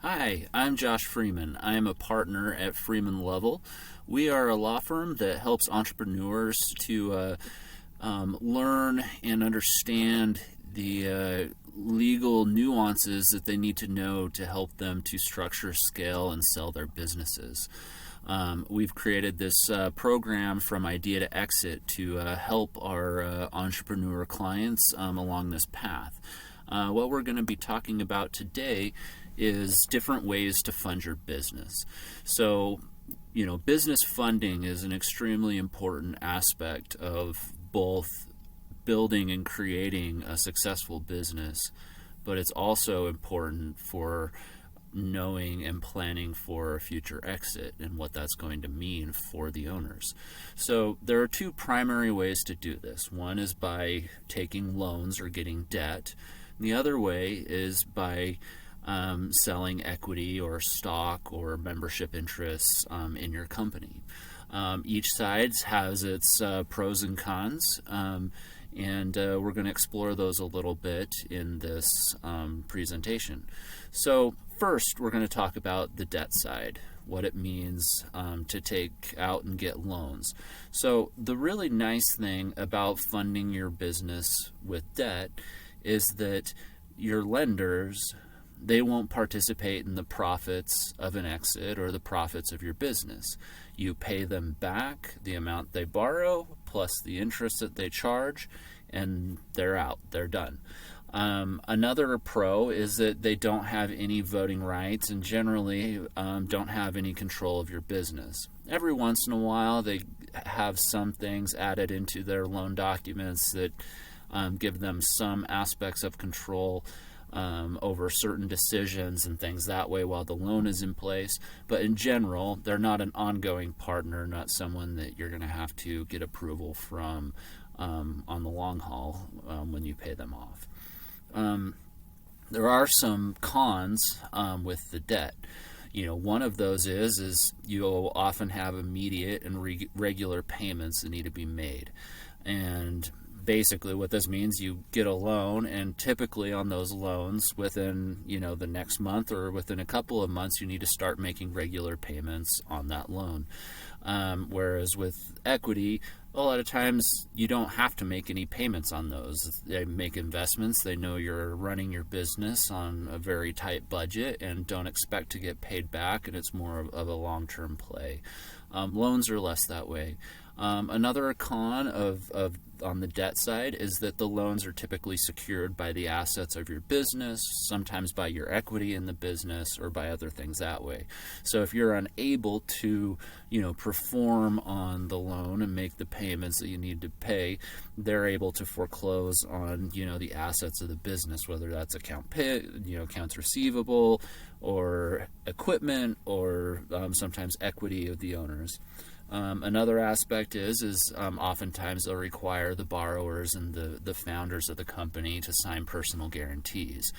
Hi, I'm Josh Freeman. I am a partner at Freeman Level. We are a law firm that helps entrepreneurs to learn and understand the legal nuances that they need to know to help them to structure, scale, and sell their businesses. We've created this program from idea to exit to help our entrepreneur clients along this path. What we're going to be talking about today is different ways to fund your business. So, business funding is an extremely important aspect of both building and creating a successful business, but it's also important for knowing and planning for a future exit and what that's going to mean for the owners. So there are two primary ways to do this. One is by taking loans or getting debt. The other way is by selling equity or stock or membership interests in your company. Each side has its pros and cons, and we're going to explore those a little bit in this presentation. So first, we're going to talk about the debt side, what it means to take out and get loans. So the really nice thing about funding your business with debt is that your lenders, they won't participate in the profits of an exit or the profits of your business. You pay them back the amount they borrow plus the interest that they charge, and they're out, they're done. Another pro is that they don't have any voting rights and generally don't have any control of your business. Every once in a while, they have some things added into their loan documents that give them some aspects of control over certain decisions and things that way while the loan is in place. But in general, they're not an ongoing partner, not someone that you're going to have to get approval from on the long haul when you pay them off. There are some cons with the debt. One of those is you'll often have immediate and regular payments that need to be made. And basically what this means, you get a loan, and typically on those loans within the next month or within a couple of months, you need to start making regular payments on that loan. Whereas with equity, a lot of times you don't have to make any payments on those. They make investments. They know you're running your business on a very tight budget and don't expect to get paid back, and it's more of a long-term play. Loans are less that way. Another con on the debt side is that the loans are typically secured by the assets of your business, sometimes by your equity in the business or by other things that way. So if you're unable to, perform on the loan and make the payments that you need to pay, they're able to foreclose on, the assets of the business, whether that's accounts receivable or equipment or sometimes equity of the owners. Another aspect is oftentimes they'll require the borrowers and the founders of the company to sign personal guarantees.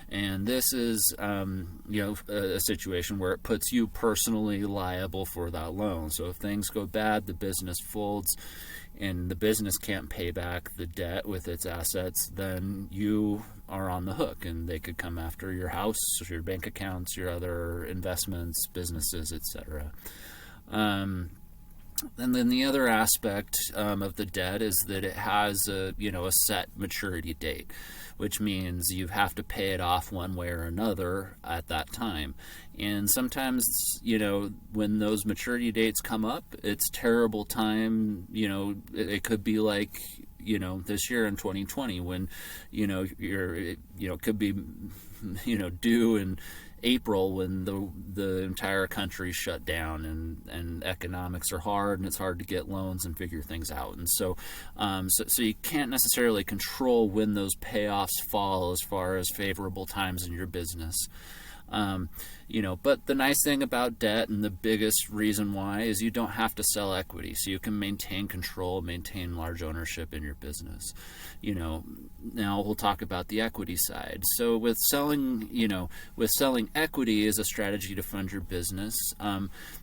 And this is, a situation where it puts you personally liable for that loan. So if things go bad, the business folds, and the business can't pay back the debt with its assets, then you are on the hook, and they could come after your house, your bank accounts, your other investments, businesses, etc. And then the other aspect of the debt is that it has a set maturity date, which means you have to pay it off one way or another at that time. And sometimes, when those maturity dates come up, it's terrible time. It could be like, this year in 2020 when, it could be, due in April when the entire country shut down and economics are hard and it's hard to get loans and figure things out. And so you can't necessarily control when those payoffs fall as far as favorable times in your business. But the nice thing about debt, and the biggest reason why, is you don't have to sell equity, so you can maintain control, maintain large ownership in your business. Now we'll talk about the equity side. So with selling equity as a strategy to fund your business,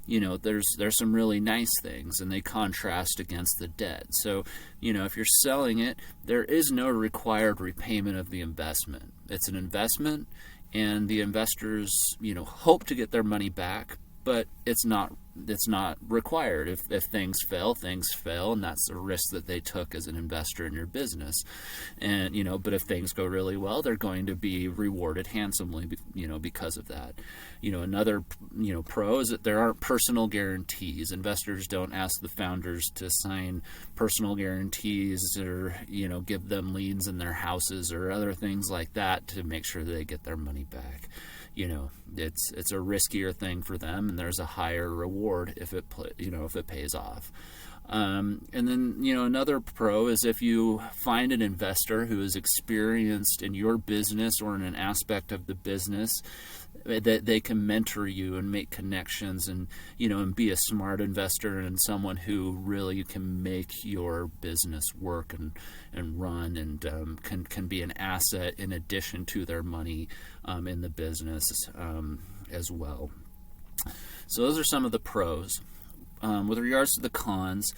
there's some really nice things, and they contrast against the debt. So, if you're selling it, there is no required repayment of the investment. It's an investment, and the investors, hope to get their money back, but it's not required. If things fail, and that's the risk that they took as an investor in your business. And but if things go really well, they're going to be rewarded handsomely, because of that. Another pro is that there aren't personal guarantees. Investors don't ask the founders to sign personal guarantees or give them liens in their houses or other things like that to make sure that they get their money back. It's a riskier thing for them, and there's a higher reward if it pays off. And then another pro is if you find an investor who is experienced in your business or in an aspect of the business, that they can mentor you and make connections, and and be a smart investor and someone who really can make your business work and run, and can be an asset in addition to their money in the business as well. So those are some of the pros. With regards to the cons,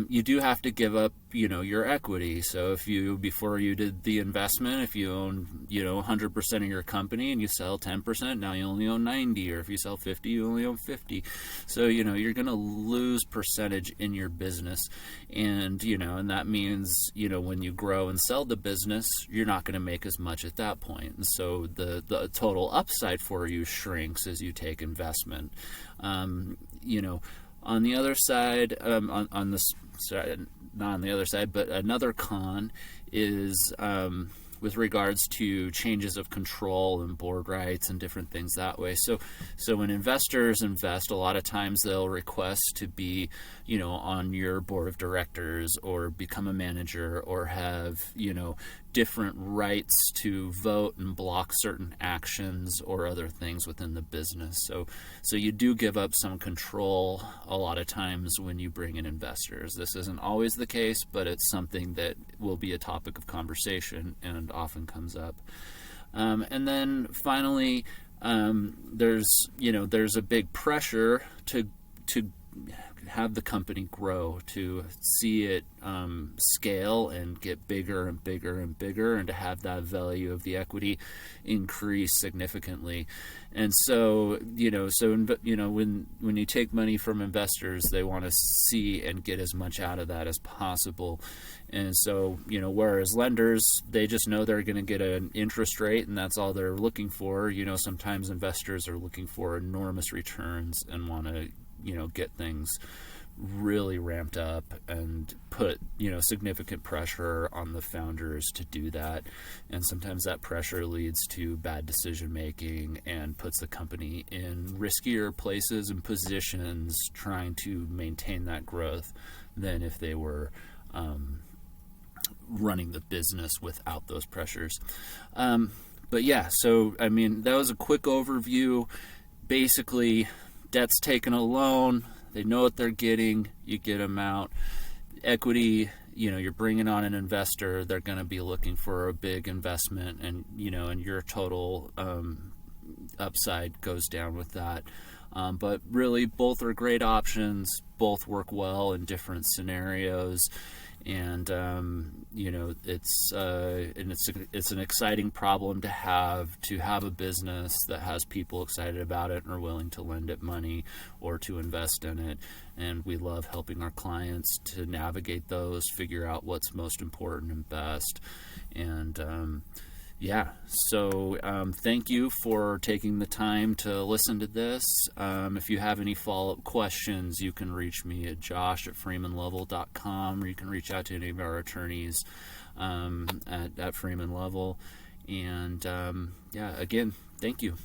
you do have to give up, your equity. So before you did the investment, if you own, 100% of your company and you sell 10%, now you only own 90, or if you sell 50, you only own 50. So, you're going to lose percentage in your business. And, and that means, when you grow and sell the business, you're not going to make as much at that point. And so the total upside for you shrinks as you take investment. On the other side, on this side, not on the other side, but another con is with regards to changes of control and board rights and different things that way. So when investors invest, a lot of times they'll request to be, on your board of directors, or become a manager, or have, different rights to vote and block certain actions or other things within the business. So you do give up some control a lot of times when you bring in investors. This isn't always the case, but it's something that will be a topic of conversation and often comes up. And then finally, there's a big pressure to have the grow, to see it scale and get bigger and bigger and bigger, and to have that value of the equity increase significantly. And so, when you take money from investors, they want to see and get as much out of that as possible. And so, whereas lenders, they just know they're going to get an interest rate, and that's all they're looking for. Sometimes investors are looking for enormous returns and want to get things really ramped up and put significant pressure on the founders to do that. And sometimes that pressure leads to bad decision making and puts the company in riskier places and positions trying to maintain that growth than if they were running the business without those pressures. But yeah, so that was a quick overview. Basically, debt's taking a loan. They know what they're getting. You get them out. Equity, you're bringing on an investor. They're going to be looking for a big investment, and and your total upside goes down with that. But really, both are great options. Both work well in different scenarios. And it's an exciting problem to have a business that has people excited about it and are willing to lend it money or to invest in it. And we love helping our clients to navigate those, figure out what's most important and best. And so thank you for taking the time to listen to this. If you have any follow-up questions, you can reach me at josh@freemanlevel.com, or you can reach out to any of our attorneys at Freeman Level. And again, thank you.